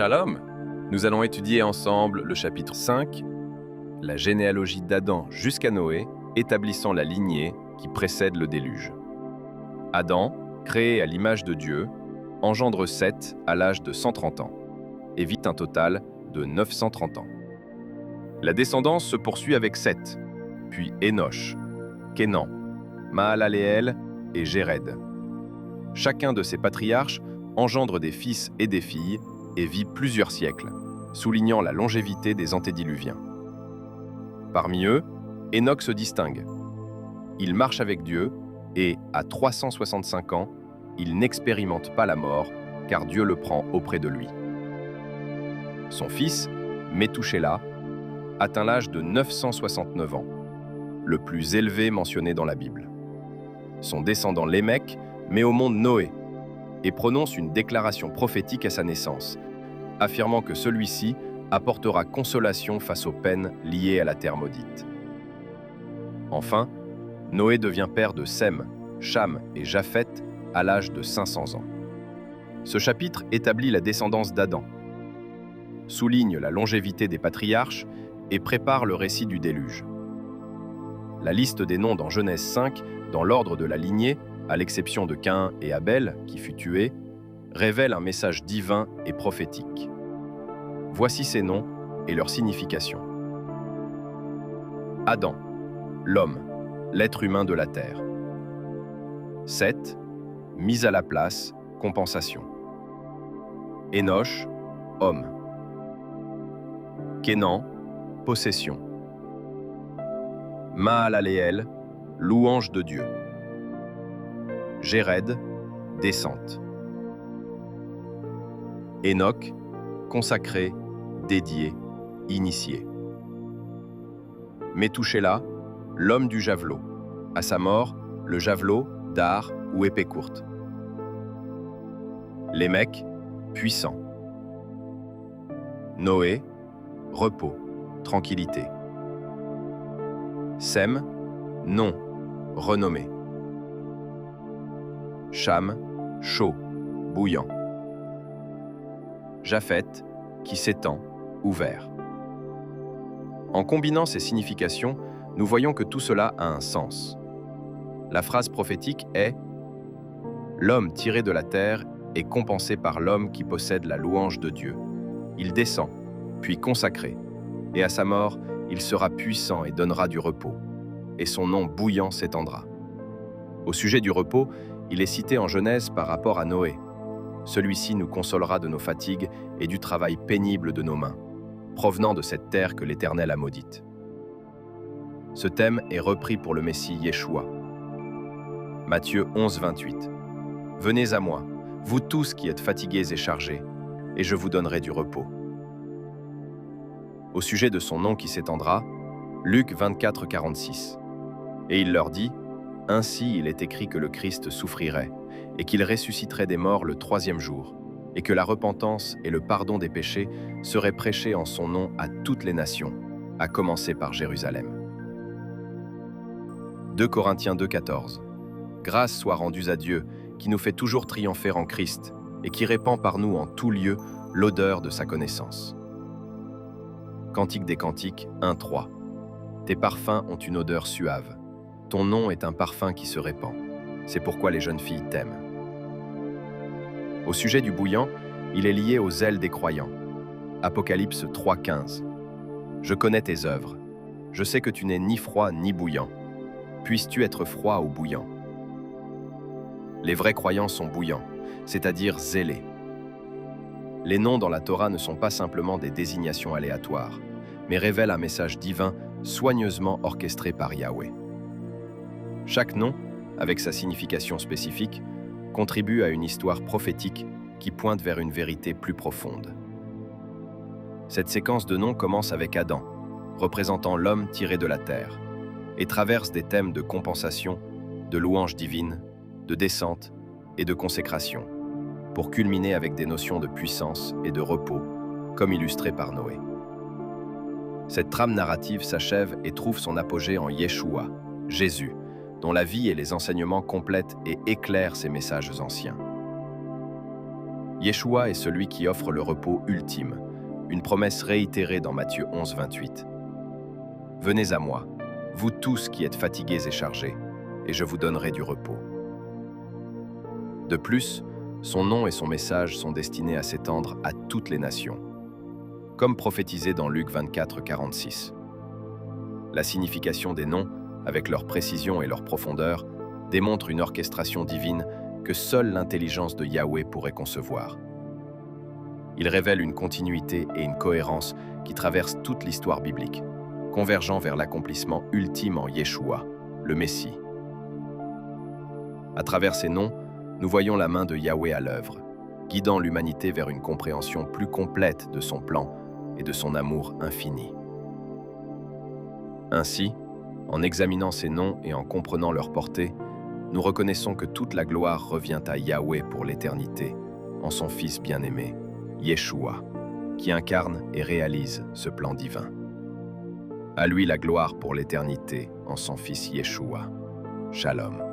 Shalom! Nous allons étudier ensemble le chapitre 5, la généalogie d'Adam jusqu'à Noé, établissant la lignée qui précède le déluge. Adam, créé à l'image de Dieu, engendre Seth à l'âge de 130 ans et vit un total de 930 ans. La descendance se poursuit avec Seth, puis Énosh, Kénan, Mahalaleel et Jéred. Chacun de ces patriarches engendre des fils et des filles et vit plusieurs siècles, soulignant la longévité des antédiluviens. Parmi eux, Enoch se distingue. Il marche avec Dieu et, à 365 ans, il n'expérimente pas la mort, car Dieu le prend auprès de lui. Son fils, Métouchéla, atteint l'âge de 969 ans, le plus élevé mentionné dans la Bible. Son descendant Lémec met au monde Noé et prononce une déclaration prophétique à sa naissance, affirmant que celui-ci apportera consolation face aux peines liées à la terre maudite. Enfin, Noé devient père de Sem, Cham et Japheth à l'âge de 500 ans. Ce chapitre établit la descendance d'Adam, souligne la longévité des patriarches et prépare le récit du déluge. La liste des noms dans Genèse 5, dans l'ordre de la lignée, à l'exception de Caïn et Abel, qui fut tué, révèle un message divin et prophétique. Voici ces noms et leur signification. Adam, l'homme, l'être humain de la terre. Seth, mise à la place, compensation. Énosh, homme. Kénan, possession. Mahalaleel, louange de Dieu. Jéred, descente. Enoch, consacré, dédié, initié. Métouchéla, l'homme du javelot. À sa mort, le javelot, dard ou épée courte. Lémec, puissant. Noé, repos, tranquillité. Sem, nom, renommé. Cham, chaud, bouillant. Japheth, qui s'étend, ouvert. En combinant ces significations, nous voyons que tout cela a un sens. La phrase prophétique est « L'homme tiré de la terre est compensé par l'homme qui possède la louange de Dieu. Il descend, puis consacré, et à sa mort, il sera puissant et donnera du repos, et son nom bouillant s'étendra. » Au sujet du repos, il est cité en Genèse par rapport à Noé. Celui-ci nous consolera de nos fatigues et du travail pénible de nos mains, provenant de cette terre que l'Éternel a maudite. Ce thème est repris pour le Messie Yeshua. Matthieu 11, 28. « Venez à moi, vous tous qui êtes fatigués et chargés, et je vous donnerai du repos. » Au sujet de son nom qui s'étendra, Luc 24, 46. « Et il leur dit, « Ainsi il est écrit que le Christ souffrirait, et qu'il ressusciterait des morts le 3e jour, et que la repentance et le pardon des péchés seraient prêchés en son nom à toutes les nations, à commencer par Jérusalem. » 2 Corinthiens 2, 14. « Grâce soit rendue à Dieu, qui nous fait toujours triompher en Christ, et qui répand par nous en tout lieu l'odeur de sa connaissance. » Cantique des Cantiques 1, 3. « Tes parfums ont une odeur suave. Ton nom est un parfum qui se répand. C'est pourquoi les jeunes filles t'aiment. » Au sujet du bouillant, il est lié aux ailes des croyants. Apocalypse 3, 15. « Je connais tes œuvres. Je sais que tu n'es ni froid ni bouillant. Puisses-tu être froid ou bouillant? » Les vrais croyants sont bouillants, c'est-à-dire zélés. Les noms dans la Torah ne sont pas simplement des désignations aléatoires, mais révèlent un message divin soigneusement orchestré par Yahweh. Chaque nom, avec sa signification spécifique, contribue à une histoire prophétique qui pointe vers une vérité plus profonde. Cette séquence de noms commence avec Adam, représentant l'homme tiré de la terre, et traverse des thèmes de compensation, de louange divine, de descente et de consécration, pour culminer avec des notions de puissance et de repos, comme illustré par Noé. Cette trame narrative s'achève et trouve son apogée en Yeshua, Jésus, dont la vie et les enseignements complètent et éclairent ces messages anciens. Yeshua est celui qui offre le repos ultime, une promesse réitérée dans Matthieu 11, 28. « Venez à moi, vous tous qui êtes fatigués et chargés, et je vous donnerai du repos. » De plus, son nom et son message sont destinés à s'étendre à toutes les nations, comme prophétisé dans Luc 24, 46. La signification des noms, avec leur précision et leur profondeur, démontre une orchestration divine que seule l'intelligence de Yahweh pourrait concevoir. Il révèle une continuité et une cohérence qui traversent toute l'histoire biblique, convergeant vers l'accomplissement ultime en Yeshua, le Messie. À travers ces noms, nous voyons la main de Yahweh à l'œuvre, guidant l'humanité vers une compréhension plus complète de son plan et de son amour infini. Ainsi, en examinant ces noms et en comprenant leur portée, nous reconnaissons que toute la gloire revient à Yahweh pour l'éternité, en son Fils bien-aimé, Yeshua, qui incarne et réalise ce plan divin. À lui la gloire pour l'éternité, en son Fils Yeshua. Shalom.